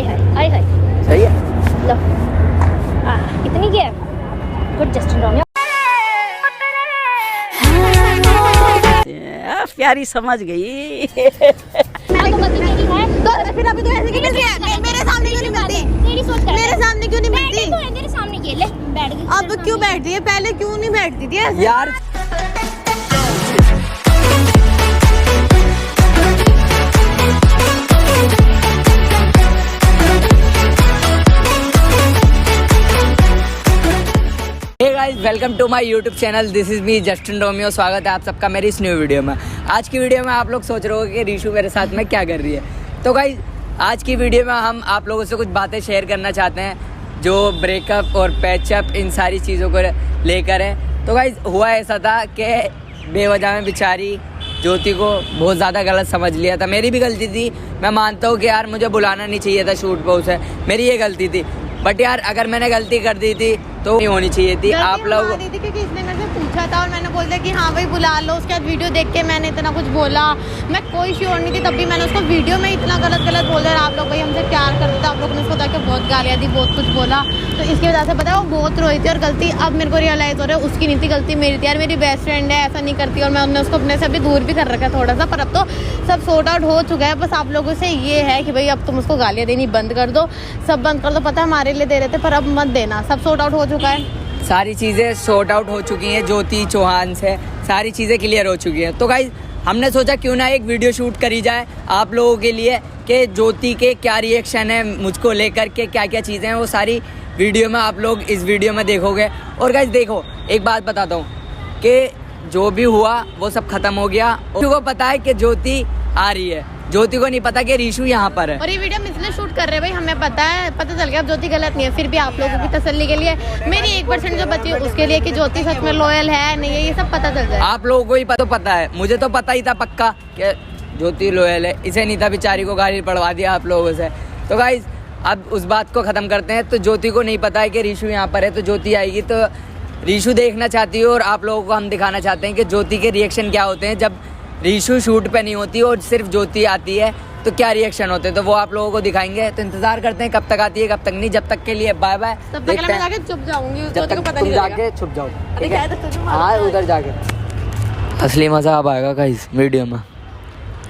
आय हाय हाय सही है। लो इतनी क्या है? Good Justin Romeo. प्यारी समझ गई। मैं तो गलती मेरी है तो फिर अभी तो ऐसे क्यों मिल रही है? मेरे सामने क्यों नहीं मिलती? तेरी सोच कर मेरे सामने क्यों नहीं मिलती? तो है तेरे सामने के ले बैठ गई। अब क्यों बैठ रही है? पहले क्यों नहीं बैठती थी ऐसे? यार welcome to my YouTube channel, this is me Justin Romeo. स्वागत है आप सबका मेरी इस न्यू वीडियो में। आज की वीडियो में आप लोग सोच रहे हो कि रीशु मेरे साथ में क्या कर रही है। तो गाइज आज की वीडियो में हम आप लोगों से कुछ बातें शेयर करना चाहते हैं जो ब्रेकअप और पैचअप इन सारी चीज़ों को लेकर है। तो गाइज हुआ ऐसा था कि बेवजह में बेचारी ज्योति को बहुत ज़्यादा गलत समझ लिया था। मेरी भी गलती थी, मैं मानता हूँ कि यार मुझे बुलाना नहीं चाहिए था शूट पर उसे, मेरी ये गलती थी। बट यार अगर मैंने गलती कर दी थी तो नहीं होनी चाहिए थी। आप लोग क्योंकि इसने मेरे से पूछा था और मैंने बोल दिया कि हाँ भाई बुला लो। उसके बाद वीडियो देख के मैंने इतना कुछ बोला, मैं कोई श्योर नहीं थी, तब भी मैंने उसको वीडियो में इतना गलत बोल दिया। आप लोग भाई हमसे प्यार करते थे, आप लोगों ने उसको जाके बहुत गालियाँ दी, बहुत कुछ बोला, तो इसकी वजह से पता है वो बहुत रोई थी। और गलती अब मेरे को रियलाइज़ हो रहा है उसकी नहीं थी, गलती मेरी थी। यार मेरी बेस्ट फ्रेंड है, ऐसा नहीं करती, और मैंने उसको अपने से अभी दूर भी कर रखा है थोड़ा सा, पर अब तो सब सॉर्ट आउट हो चुका है। बस आप लोगों से ये है कि भाई अब तुम उसको गालियाँ देनी बंद कर दो, सब बंद कर दो। पता है हमारे लिए दे रहे थे पर अब मत देना, सब सॉर्ट आउट हो चुका है, सारी चीज़ें सॉर्ट आउट हो चुकी हैं। ज्योति चौहान से सारी चीज़ें क्लियर हो चुकी हैं। तो गाइज हमने सोचा क्यों ना एक वीडियो शूट करी जाए आप लोगों के लिए कि ज्योति के क्या रिएक्शन है मुझको लेकर के, क्या क्या चीज़ें हैं वो सारी वीडियो में आप लोग इस वीडियो में देखोगे। और गाइज देखो एक बात बताता हूँ कि जो भी हुआ वो सब खत्म हो गया। को पता है कि ज्योति आ रही है, ज्योति को नहीं पता कि रीशु यहाँ पर है। और ये वीडियो हम इसलिए शूट कर रहे हैं भाई, हमें पता है, पता चल गया अब ज्योति गलत नहीं है। फिर भी आप लोगों की तसल्ली के लिए मेरी 1% जो बची है उसके लिए कि ज्योति सच में लॉयल है नहीं है, ये सब पता चल जाए। आप लोगों को ही पता है, मुझे तो पता ही था पक्का कि ज्योति लॉयल है। इसे नहीं था बेचारी को गाली पड़वा दिया आप लोगों से। तो गाइज अब उस बात को ख़त्म करते हैं। तो ज्योति को नहीं पता है कि रीशु यहाँ पर है, तो ज्योति आएगी तो रीशु देखना चाहती है और आप लोगों को हम दिखाना चाहते हैं कि ज्योति के रिएक्शन क्या होते हैं जब रीशु शूट पे नहीं होती और सिर्फ ज्योति आती है, तो क्या रिएक्शन होते हैं, तो वो आप लोगों को दिखाएंगे। तो इंतजार करते हैं कब तक आती है कब तक नहीं। जब तक के लिए बाय बाय, देखते हैं। चुप जाऊंगी, जब तक तुम जाके छुप जाओ, ठीक है? हाँ उधर जाके असली मजा अब आएगा गाइस वीडियो में,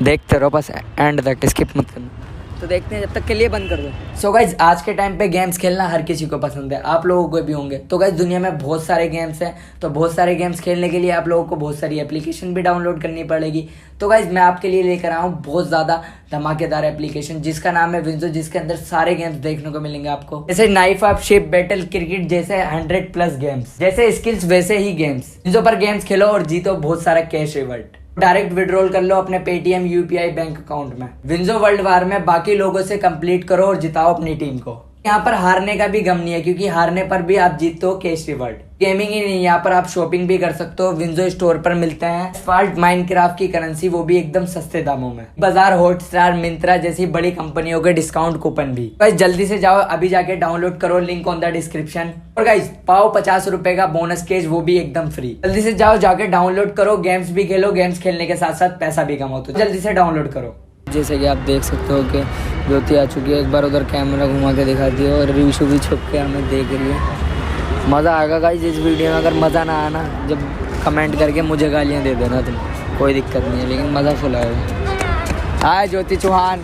देखते रहो बस एंड तक, स्किप मत करना। तो देखते हैं, जब तक के लिए बंद कर दो। सो गाइज आज के टाइम पे गेम्स खेलना हर किसी को पसंद है, आप लोगों को भी होंगे। तो गाइज दुनिया में बहुत सारे गेम्स हैं, तो बहुत सारे गेम्स खेलने के लिए आप लोगों को बहुत सारी एप्लीकेशन भी डाउनलोड करनी पड़ेगी। तो गाइज मैं आपके लिए लेकर आया हूँ बहुत ज़्यादा धमाकेदार एप्लीकेशन जिसका नाम है विंजो, जिसके अंदर सारे गेम्स देखने को मिलेंगे आपको, जैसे knife of ship, battle cricket जैसे 100+ गेम्स, जैसे स्किल्स वैसे ही गेम्स। विंजो पर गेम्स खेलो और जीतो बहुत सारा कैश रिवॉर्ड। डायरेक्ट विड्रॉल कर लो अपने पेटीएम UPI बैंक अकाउंट में। विंजो वर्ल्ड वार में बाकी लोगों से कंप्लीट करो और जिताओ अपनी टीम को। यहाँ पर हारने का भी गम नहीं है क्योंकि हारने पर भी आप जीतते हो कैश रिवॉर्ड। गेमिंग ही नहीं, यहाँ पर आप शॉपिंग भी कर सकते हो। विंजो स्टोर पर मिलते हैं एसफाल्ट माइनक्राफ्ट की करेंसी, वो भी एकदम सस्ते दामों में। बाजार, हॉटस्टार, मिंत्रा जैसी बड़ी कंपनियों के डिस्काउंट कूपन भी। गाइस जल्दी से जाओ, अभी जाके डाउनलोड करो, लिंक ऑन द डिस्क्रिप्शन। और गाइस पाओ 50 रुपए का बोनस कैश, वो भी एकदम फ्री। जल्दी से जाओ, जाके डाउनलोड करो, गेम्स भी खेलो, गेम्स खेलने के साथ साथ पैसा भी कमाओ। तो जल्दी से डाउनलोड करो। जैसे कि आप देख सकते हो कि ज्योति आ चुकी है, एक बार उधर कैमरा घुमा के दिखा दिया और रीशु भी छुप के हमें देख रही है। मज़ा आएगा गाइस इस वीडियो में। अगर मज़ा ना आना जब कमेंट करके मुझे गालियाँ दे देना तुम, कोई दिक्कत नहीं है, लेकिन मज़ा फुल आएगा। हाय ज्योति चौहान,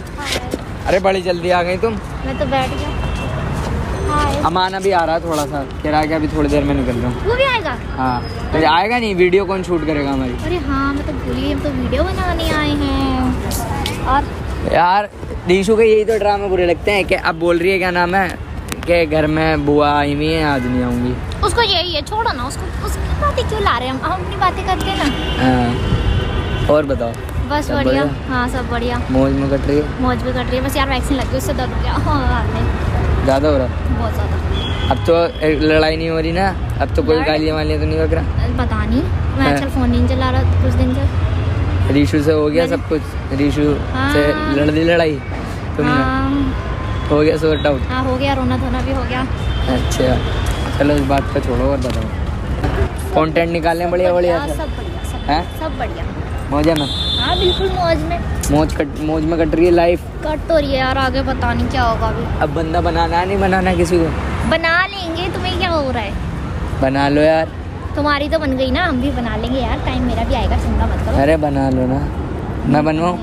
अरे बड़ी जल्दी आ गई तुम। मैं तो बैठ गया। अमाना भी आ रहा है थोड़ा सा, कह रहा है कि अभी थोड़ी देर में निकल रहा हूँ। वो भी आएगा? हाँ तो आएगा नहीं, वीडियो कौन शूट करेगा हमारी? अरे हाँ मैं तो भूल गई, हम तो वीडियो बनाने आए हैं। और यार रीशु के यही तो ड्रामे बुरे लगते हैं कि अब बोल रही है क्या नाम है कि घर में बुआ आई हुई है, आज नहीं आऊँगी। उसको यही है, छोड़ो ना उसको, उसकी बातें क्यों ला रहे हैं हम अपनी बातें करते हैं ना। हाँ और बताओ। बस बढ़िया। हाँ सब बढ़िया, मौज में कट रही है? मौज भी कट रही है, बस यार वैक्सीन लग गई उससे दर्द हो गया। हाँ ज़्यादा हो रहा? बहुत ज़्यादा। अब तो लड़ाई नहीं हो रही ना, अब तो कोई गालियाँ वालियाँ तो नहीं बक रहा? पता नहीं, मैं आजकल फ़ोन नहीं चला रहा कुछ दिन से। रीशु से हो गया सब कुछ? रीशु से लड़ दी लड़ाई तुमने? हो गया सॉर्ट आउट? हाँ हो गया, रोना धोना भी हो गया। अच्छा चलो इस बात का छोड़ो और बताओ, कंटेंट निकालने बढ़िया बढ़िया सब बढ़िया, हैं? सब बढ़िया मौजा में। हाँ हाँ बिल्कुल मौज में। मौज में कट रही है लाइफ। कट तो रही है यार, आगे पता नहीं क्या होगा अभी। अब बंदा बनाना नहीं बनाना किसी को। बना लेंगे, तुम्हें क्या हो रहा है? बना लो यार। तुम्हारी तो बन गई ना, हम भी बना लेंगे यार, टाइम मेरा भी आएगा, चिंता मत करो। अरे बना लो ना, मैं बनवाऊँ?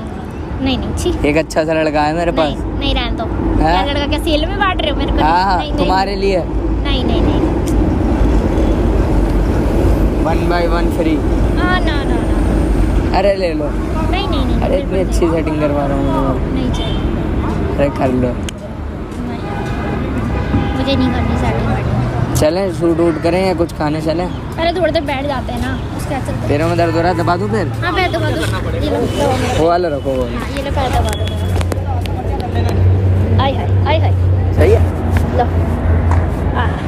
नहीं नहीं छी। एक अच्छा सा लड़का है मेरे पास। नहीं रहने दो। क्या लड़का, क्या सेल में बांट रहे हो मेरे को? हाँ तुम्हारे लिए। नहीं नहीं नहीं 1 by 1 फ्री। हाँ ना ना ना। अरे ले लो। नहीं नहीं नहीं। अरे इतनी अच्छी सेटिंग करवा रहा हूँ। नहीं चाहिए। अरे कर लो। मुझे नहीं करनी सेटिंग वेटिंग। चलें शूट वूट करें या कुछ खाने चलें? अरे थोड़ी देर बैठ जाते हैं ना, उसके बाद चलते हैं। पैरों में दर्द हो रहा है, दबा दूँ फिर? हाँ पैर दबा दो। ये लो दबा दो। वो वाला रखो वो वाला। हाँ ये लो पैर दबा दो। आय हाय आय हाय। सही है। लो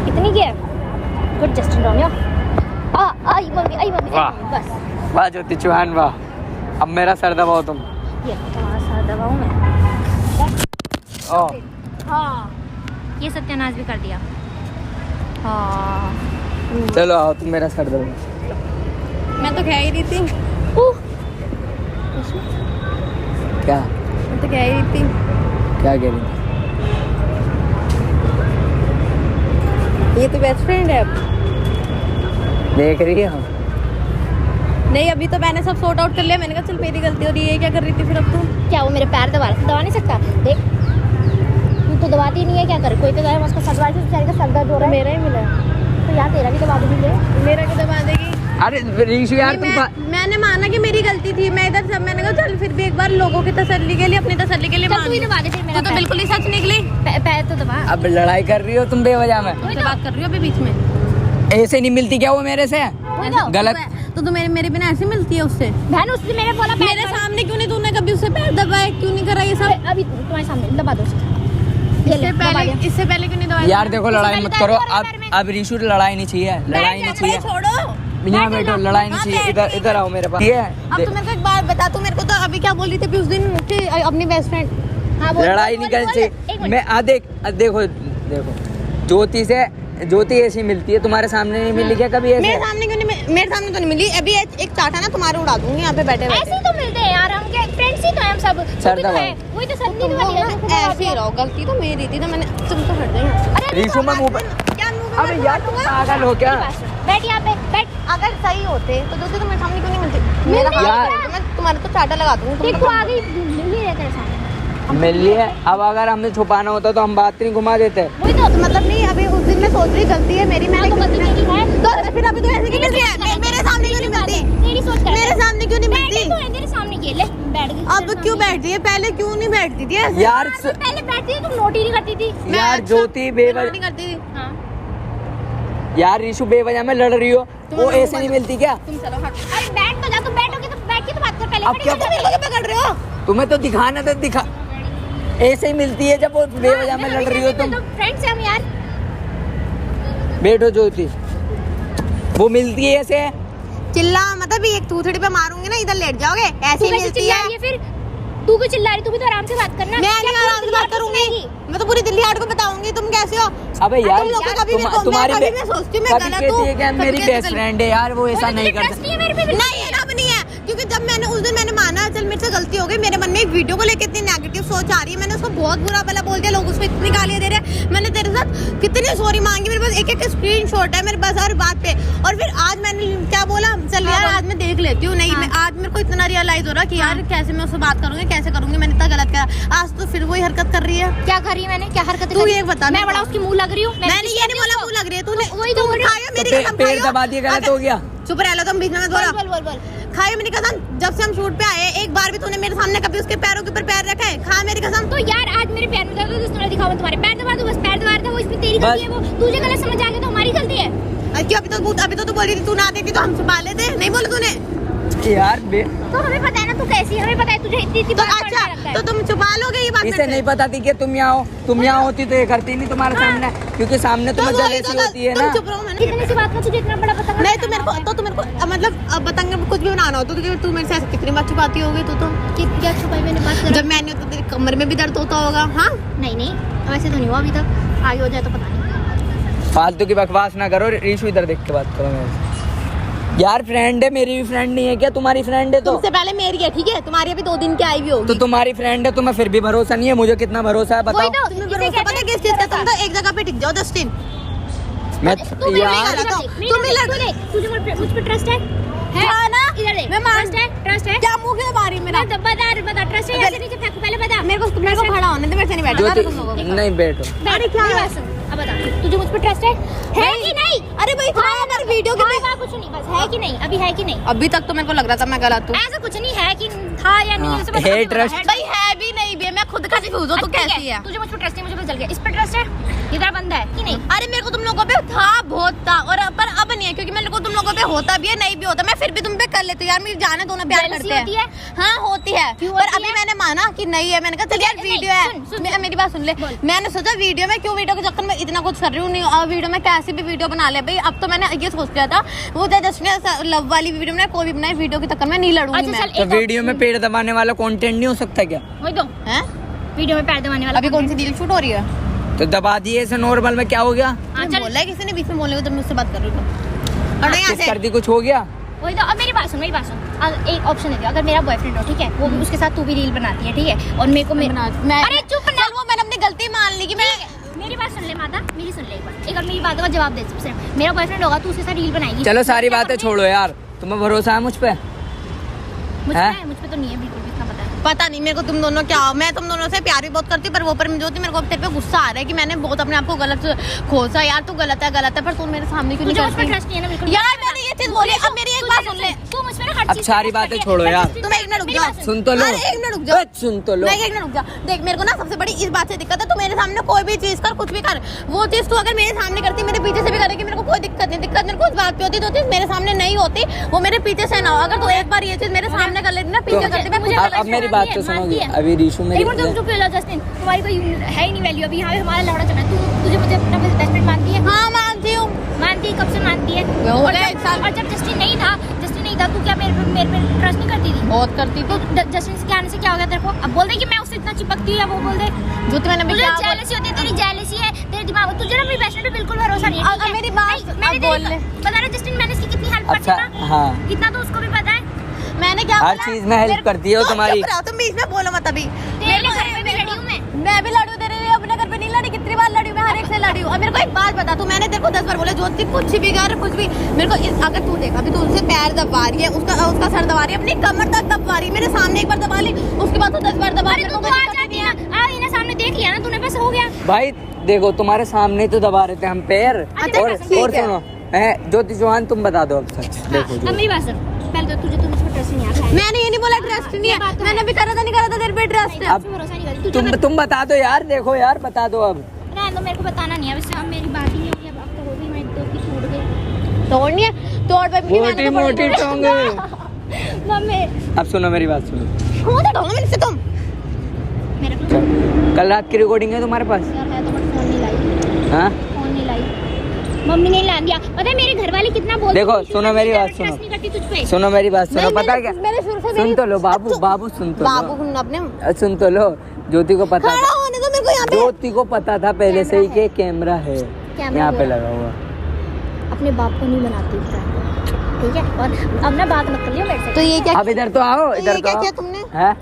कितनी की है? Good Justin Romeo. आई मम्मी वाह। बस। वाह ज्योति चौहान वाह। अब मेरा सर दबाओ तुम। ये तुम्हारा साथ दबाऊं मैं। ओह हाँ ये सत्यानाश भी कर दिया। हाँ चलो आओ तुम मेरा सर दबाओ। मैं तो कह ही रही थी। क्या मैं तो कह ही रही थी। क्या कह रही थी? ये तो बेस्ट फ्रेंड है अब। देख रही हो? नहीं अभी तो मैंने सब सॉर्ट आउट कर लिया। मैंने कहा चल मेरी गलती हो रही है, क्या कर रही थी फिर अब तू? क्या वो मेरे पैर दबा नहीं सकता? देख तू तो दबाती नहीं है, क्या कर कोई तो जाए उसका सर दबा, बेचारे का सर दर्द हो रहा है। मेरा ही मिला है तो यार तेरा भी दबा दूंगी। ले मेरा क्या दबा देगी? अरे रीशु यार तुम मैंने माना कि मेरी गलती थी। मैं इधर सब मैंने कहा चल फिर भी एक बार लोगों की तसल्ली के लिए, अपनी तसल्ली के लिए चल मान तू ही ली। दबा दे फिर मेरा तो बिल्कुल ही सच निकली। पैर तो दबा। अब लड़ाई कर रही हो तुम बेवजह में। मुझसे बात कर रही हो अभी बीच में। ऐसे नहीं मिलती क्या वो मेरे से? गलत। तो मेरे बिना ऐसे मिलती है उससे? बहन उसने मेरे बोला मेरे सामने क्यों नहीं तूने कभी उससे पैर दबाया? क्यों नहीं करा ये सब? अभी तुम्हारे सामने दबा दो। इससे पहले क्यों नहीं दबाया? यार देखो लड़ाई मत करो। अब रीशु लड़ाई नहीं चाहिए, लड़ाई नहीं चाहिए। छोड़ो यहाँ बैठो, लड़ाई नहीं चाहिए। इधर आओ मेरे पास। अब तू मेरे को एक बात बता। तू मेरे को तो अभी क्या बोल रही थी उस दिन कि अपनी बेस्ट फ्रेंड? लड़ाई नहीं करनी चाहिए। मैं देखो ज्योति ऐसी मिलती है, तुम्हारे सामने नहीं मिली क्या कभी? ऐसे मेरे सामने क्यों नहीं? मेरे सामने तो नहीं मिली। अभी एक चाटा ना तुम्हारे उड़ा दूंगी यहाँ पे बैठे ऐसे ही तो मिलते हैं यार, हम के फ्रेंड्स ही तो हैं हम सब। सर वही तो दबाओ। है, वही तो सर नहीं दबा दिया। ऐसे ही रहो। गलती तो मेरी थी, तो मैंने तुम तो हट जाए। रीशु में मुंह पे। क्या मुंह पे? अबे यार तुम पागल हो क्या? बैठ यहाँ पे बैठ। अगर सही होते तो दोस्तों तुम्हारे सामने क्यों नहीं मिलती? मेरा यार। हाथ है, मैं तुम्हारे तो चाटा लगा दूंगी। देख तू आ गई, मिल ही रहता है सामने। मिल रही है। अब अगर हमें छुपाना होता तो हम बात नहीं घुमा देते। वही तो मतलब नहीं। अभी उस दिन मैं सोच रही गलती है मेरी। मैंने तो गलती मेरी है। तो फिर अभी तो ऐसे क्यों मिलती है? मेरे सामने क्यों नहीं मिलती? तेरी सोच कर। मेरे सामने क्यों नहीं मिलती? बैठी तो है तेरे सामने, ये ले बैठ गई। अब क्यों बैठ रही है? पहले क्यों नहीं बैठती थी ऐसे? यार पहले बैठती थी तुम नोट ही नहीं करती थी। यार ज्योति बेवजह। नहीं करती थी। हाँ यार रीशु बेवजह में लड़ रही हो, वो ऐसे नहीं मिलती क्या? तुम चलो हट। अरे बैठ तो जा, तुम बैठोगे तो बैठ के तो बात कर पहले। अब क्या पकड़ रहे हो? तुम्हें तो दिखाना था, दिखा। ऐसे ही मिलती है जब वो बेवजह में लड़ रही हो तुम। फ्रेंड्स हैं हम यार। बैठो ज्योति, वो मिलती है ऐसे। चिल्ला मतलब एक थूथड़ी पे मारूंगी ना, इधर लेट जाओगे। ऐसे ही मिलती है। फिर तू क्यों चिल्ला रही? तू भी तो आराम से बात करना। मैं नहीं आराम से बात करूंगी। मैं तो पूरी दिल्ली हाट को बताऊंगी तुम कैसे हो। अबे यार तुम लोग को कभी मेरे को- तुम्हारी कभी मैं सोचती हूँ मैं कभी गलत कहती हूँ, है कि कभी मेरी कहती है बेस्ट फ्रेंड है यार, वो ऐसा नहीं करता। नहीं है मेरे पे। नहीं है, अब नहीं है। क्योंकि जब मैंने उस दिन मैंने माना चल मेरे से गलती हो गई, मेरे मन में एक वीडियो को लेकर इतनी नेगेटिव सोच आ रही है। मैंने उसको बहुत बुरा भला बोल दिया, लोग उसको इतनी गालियां दे रहे हैं। मैंने तेरे साथ कितनी सॉरी मांगी, मेरे पास एक एक स्क्रीनशॉट है मेरे पास हर बात पे। और फिर आज मैंने क्या बोला, चल यार आज मैं देख लेती हूँ। नहीं मैं आज मेरे को इतना रियलाइज हो रहा कि यार कैसे मैं उससे बात करूंगी, कैसे करूंगी। मैंने इतना गलत करा। आज तो फिर वही हरकत कर रही है। क्या कर रही है मैंने? क्या हरकत तू ये बता। मैं बड़ा उसकी मुंह लग रही हूँ? मैंने ये नहीं बोला मुंह लग रही है। तूने वही तो बोल रही हूँ। खायो मेरी कसम, पेड़ खायो। दबा दिए, गलत हो गया। चुप रह लो तुम, बीच में मत बोलो। बोल। खायो मेरी कसम। जब से हम शूट पे आए एक बार भी तूने मेरे सामने कभी उसके पैरों के ऊपर पैर रखा है? खा मेरी कसम। तो यार आज मेरे पैर में दर्द है, तो दिखाओ तुम्हारे पैर दबा दो। बस पैर दबा था, वो इसमें तेरी गलती है। वो तुझे गलत समझ आ गया तो हमारी गलती है। क्यों? अभी तो तू बोल रही थी तू ना आती थी तो हम छुपा लेते। नहीं बोले तूने? यार तो हमें पता है ना तू कैसी है, हमें पता है तुझे इतनी तो बात अच्छा तो तुम छुपा लोगे ये बात? इसे नहीं पता थी कि तुम यहाँ हो। तुम यहाँ होती तो ये करती नहीं तुम्हारे सामने, क्योंकि सामने तुम्हें जब ऐसी होती है ना। तुम चुप रहो। मैंने कितने सी बात का तुझे इतना बड़ा पता नहीं तो मेरे को मतलब अब बताएंगे कुछ भी बनाना हो तो तू मेरे से ऐसे कितनी बात छुपाती होगी? तू तो क्या छुपाई मैंने बात कर? जब मैं नहीं होती तेरी कमर में भी दर्द होता होगा। हाँ नहीं वैसे तो नहीं हुआ अभी तक, आगे हो जाए तो पता नहीं। फालतू की बकवास ना करो। रीशु इधर देख के बात करो मेरे से। यार फ्रेंड है, मेरी भी फ्रेंड नहीं है क्या? तुम्हारी फ्रेंड है तो तुमसे पहले मेरी है, ठीक है? तुम्हारी अभी 2 दिन की आई भी होगी। तो तुम्हारी फ्रेंड है, तुम्हें फिर भी भरोसा नहीं है? मुझे कितना भरोसा है बताओ। तुम्हें भरोसा पता है किस चीज का? तुम तो एक जगह पे टिक जाओ जस्टिन। मैं तुम यार तुझे मुझ पे ट्रस्ट है? हाँ ना? इधर देख, मैं मान- ट्रस्ट है। क्या मुंह के बारे मेरा? बता ट्रस्ट है या नहीं? पहले बता। मेरे को खड़ा होने दे, मेरे से नहीं बैठा ज्योति तुम लोगों को। नहीं बैठो। अरे क्या मेरी है? बात सुन, अब बता तुझे मुझ पे ट्रस्ट है कि नहीं? अरे भाई था अगर वीडियो के हाँ, कुछ नहीं, बस है कि नहीं? अभी है कि नहीं? अभी तक तो मेरे को लग रहा था मैं गलत हूँ। ऐसा कुछ नहीं है कि था या नहीं, हाँ, उसे बस है अभी बता, trust। है भाई है भी नहीं भी, मैं खुद का कंफ्यूज हूँ। तू ठीक कैसी है? तुझे मुझ पे ट्रस्ट नहीं, मुझे पता चल गया। इस पे ट्रस्ट है? ये तेरा बंदा है कि नहीं? अरे मेरे को तुम लोगों पे था, बहुत था, और पर अब नहीं है, क्योंकि मेरे को तुम लोगों पे होता भी है, नहीं भी होता। मैं फिर भी तुम पे कर लेती हूँ यार, मेरी जाने दो ना, प्यार Jealousy करते होती हैं। है? हाँ होती है, क्यों पर होती अभी है? मैंने माना कि नहीं है। मैंने कहा चल यार नहीं, वीडियो सुन, है। मेरी बात सुन ले। मैंने सोचा वीडियो में क्यों, वीडियो के चक्कर में इतना कुछ कर रही हूँ। नहीं वीडियो में कैसी भी वीडियो बना ले भाई। अब तो मैंने ये सोच लिया था, वो जस्ट लव वाली वीडियो में कोई भी बनाए, वीडियो के चक्कर में नहीं लड़ूंगी अच्छा, मैं। चल, तो एक वीडियो में पेड़ दबाने वाला कंटेंट नहीं हो सकता क्या? वही तो हैं? वीडियो में पैर दबाने वाला अभी कौन सी रील शूट हो रही है? तो दबा दिए ऐसे नॉर्मल में, क्या हो गया? हाँ, चल। बोला है किसी ने बीच में बोलने को, तो मुझसे बात कर रही हूँ। और यहाँ किस से कर दी, कुछ हो गया? वही तो। अब मेरी बात सुन, एक ऑप्शन दे दिया। अगर मेरा बॉयफ्रेंड हो, ठीक है, वो भी उसके साथ तू भी रील बनाती है, ठीक है, और मेरे को मैं अरे चुप ना, चल वो मैंने अपनी गलती मान ली कि मैं मेरी बात सुन ले माता, मेरी सुन ले एक बार। एक और मेरी बातों का जवाब दे। सिर्फ मेरा बॉयफ्रेंड होगा, तू उसके साथ रील बनाएगी। चलो सारी बातें छोड़ो यार, तुम्हें भरोसा है मुझ पे? मुझ पे तो नहीं है बिल्कुल भी, इतना पता है। पता नहीं मेरे को तुम दोनों क्या हो। मैं तुम दोनों से प्यार भी बहुत करती हूँ, पर वो पर जो थी मेरे को अब तेरे पे गुस्सा आ रहा है कि मैंने बहुत अपने आप को गलत खोसा। यार तू गलत है, पर तू मेरे सामने क्यों नहीं तुझे मुझ पे करती? ट्रस्ट नहीं है ना बिल्कुल? यार मैंने ये चीज बोली। अब मेरी एक बात सुन ले। तू मुझ पे ना हर अब चीज सारी पे बातें trust छोड़ो करती है। यार। तुम एक मिनट रुक मेरी जाओ। बात सुन तो लो। अरे एक मिनट रुक जाओ। सुन तो लो। मैं एक मिनट रुक जा। देख मेरे को ना सबसे बड़ी इस बात से दिक्कत है, तू मेरे सामने कोई भी चीज कर, कुछ भी कर, वो चीज तू अगर मेरे सामने करती, मेरे पीछे से भी करेगी, मेरे को कोई दिक्कत नहीं। दिक्कत मेरे को इस बात पे होती, तो चीज मेरे सामने नहीं होती, वो मेरे पीछे से ना हो। अगर तू एक बार ये चीज मेरे सामने कर लेती ना, पीछे करती, मैं अब मेरी बात तो सुनोगी। अभी रीशु मेरी जस्टिन, तुम्हारी कोई है ही नहीं वैल्यू। अभी यहाँ पे हमारा लौड़ा चल रहा है। तू तुझे मुझे अपना बेस्ट फ्रेंड मानती है? हाँ मानती हूँ। मानती है, कब से मानती है? हो और गया जब- एक साल। और जब जस्टिन नहीं था, तू क्या मेरे पे ट्रस्ट नहीं करती थी? बहुत करती तो जस्टिन के आने से क्या हो गया तेरे को? अब बोल दे कि मैं उससे इतना चिपकती हूँ, या वो बोल दे जो मैंने तुझे क्या जेलसी होती है, तेरी जेलसी है, तेरे दिमाग में। तुझे ना मेरी बेस्ट फ्रेंड पे बिल्कुल भरोसा नहीं है, ठीक है? मेरी बात नहीं, मैंने अब बोल ले। बता रहा जस्टिन, मैंने इसकी कितनी हेल्प अच्छा, करती है ना? हाँ। इतना तो उसको भी पता है। मैंने क्या हर बोला? चीज में हेल्प करती है वो तुम तुम्हारी। चुप रहो, तुम बीच में बोलो मत अभी। तेरे लिए घर पे भी लड़ी हूँ मैं भी लड़ी हूँ तेरे लिए, अपने घर पे नहीं लड़ी। कितनी बार लड़ी हूँ मैं, हर एक से लड़ी हूँ। अब मेरे को एक बात बता, तू मैंने तेरे को 10 बार बोला ज्योति कुछ भी कर, कुछ भी मेरे को अगर तू देख, अभी तू उनसे पैर दबा रही है, उसका सर दबा रही है, अपनी कमर तक दबा रही है। मेरे सामने एक बार दबा ली, उसके बाद तो 10 बार दबा अरे रही तू तो आ जाती है ना, आ ना सामने देख लिया ना तूने, बस हो गया। भाई देखो, तुम्हारे सामने तो दबा रहे थे हम पैर। अच्छा, और ठीक और है। सुनो, ज्योति चौहान तुम बता दो अब सच। हाँ, देखो अब जो मेरी बात सुन। पहले तो तुझे मुझ पर ट्रस्ट नहीं आता है। मैंने ये नहीं बोला ट्रस्ट नहीं है, बात तो मैंने है। भी करा था, नहीं करा था तेरे पे ट्रस्ट है। अब भरोसा नहीं करती तुम बता दो यार। देखो यार, बता दो अब। रहने दो, मेरे को बताना नहीं है। अब इससे अब मेरी बात ही नहीं होगी। अब तो हो गई, मैं तो की छूट गई। तोड़नी है तोड़ पे भी मोटी मोटी टोंगे। मम्मी अब सुनो मेरी बात सुनो। कौन सा ढोंगा मेरे से तुम? मेरे को कल रात की रिकॉर्डिंग है तुम्हारे पास? यार है तो बट फोन नहीं लाई। हाँ फोन नहीं लाई। मम्मी ने ला दिया। पता है मेरे घर वाले कितना बोलते देखो, हैं, सुनो मेरी बात, ट्रस्ट नहीं करती तुझ पे। सुनो मेरी बात सुनो। पता है क्या, मैंने शुरू से सुन तो लो बाबू, बाबू सुन तो लो। बाबू अपने सुन तो लो। ज्योति को पता खड़ा था, होने दो मेरे को यहाँ पे। ज्योति को पता था पहले से ही कि कैमरा है कैमरा यहाँ पे है। लगा हुआ। अपने बाप को नहीं बनाती फ्रेंड, ठीक है? और अब ना बात मत कर लियो मेरे से। तो ये क्या अब इधर तो आओ, ये इधर तो क्या आओ। किया तुमने? है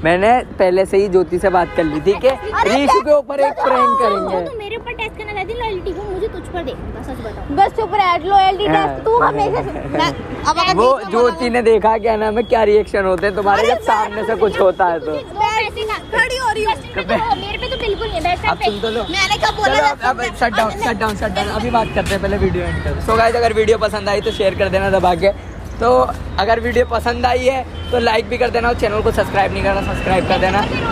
मैंने पहले से ही ज्योति से बात कर ली थी कि रीशु के ऊपर एक प्रैंक वो करेंगे। तो मेरे ऊपर टेस्ट करना चाहती लॉयल्टी को, मुझे तुझ पर देखना, सच बताओ। बस चुप रह, लॉयल्टी हाँ। टेस्ट तू हमेशा अब अगर वो बीच में ज्योति ने देखा क्या नाम है, क्या रिएक्शन होते हैं तुम्हारे जब सामने से कुछ होता है तो। खड़ी हो रही हूँ। मेरे पे तो बिल्कुल नहीं बैठ अब सुन तो लो। मैंने क्या बोला चलो था? अब शट डाउन। अभी बात करते हैं, पहले वीडियो एंड कर। सो गाइस, अगर वीडियो पसंद आई तो शेयर कर देना दबा के। तो अगर वीडियो पसंद आई है तो लाइक भी कर देना, और चैनल को सब्सक्राइब नहीं करना सब्सक्राइब कर देना।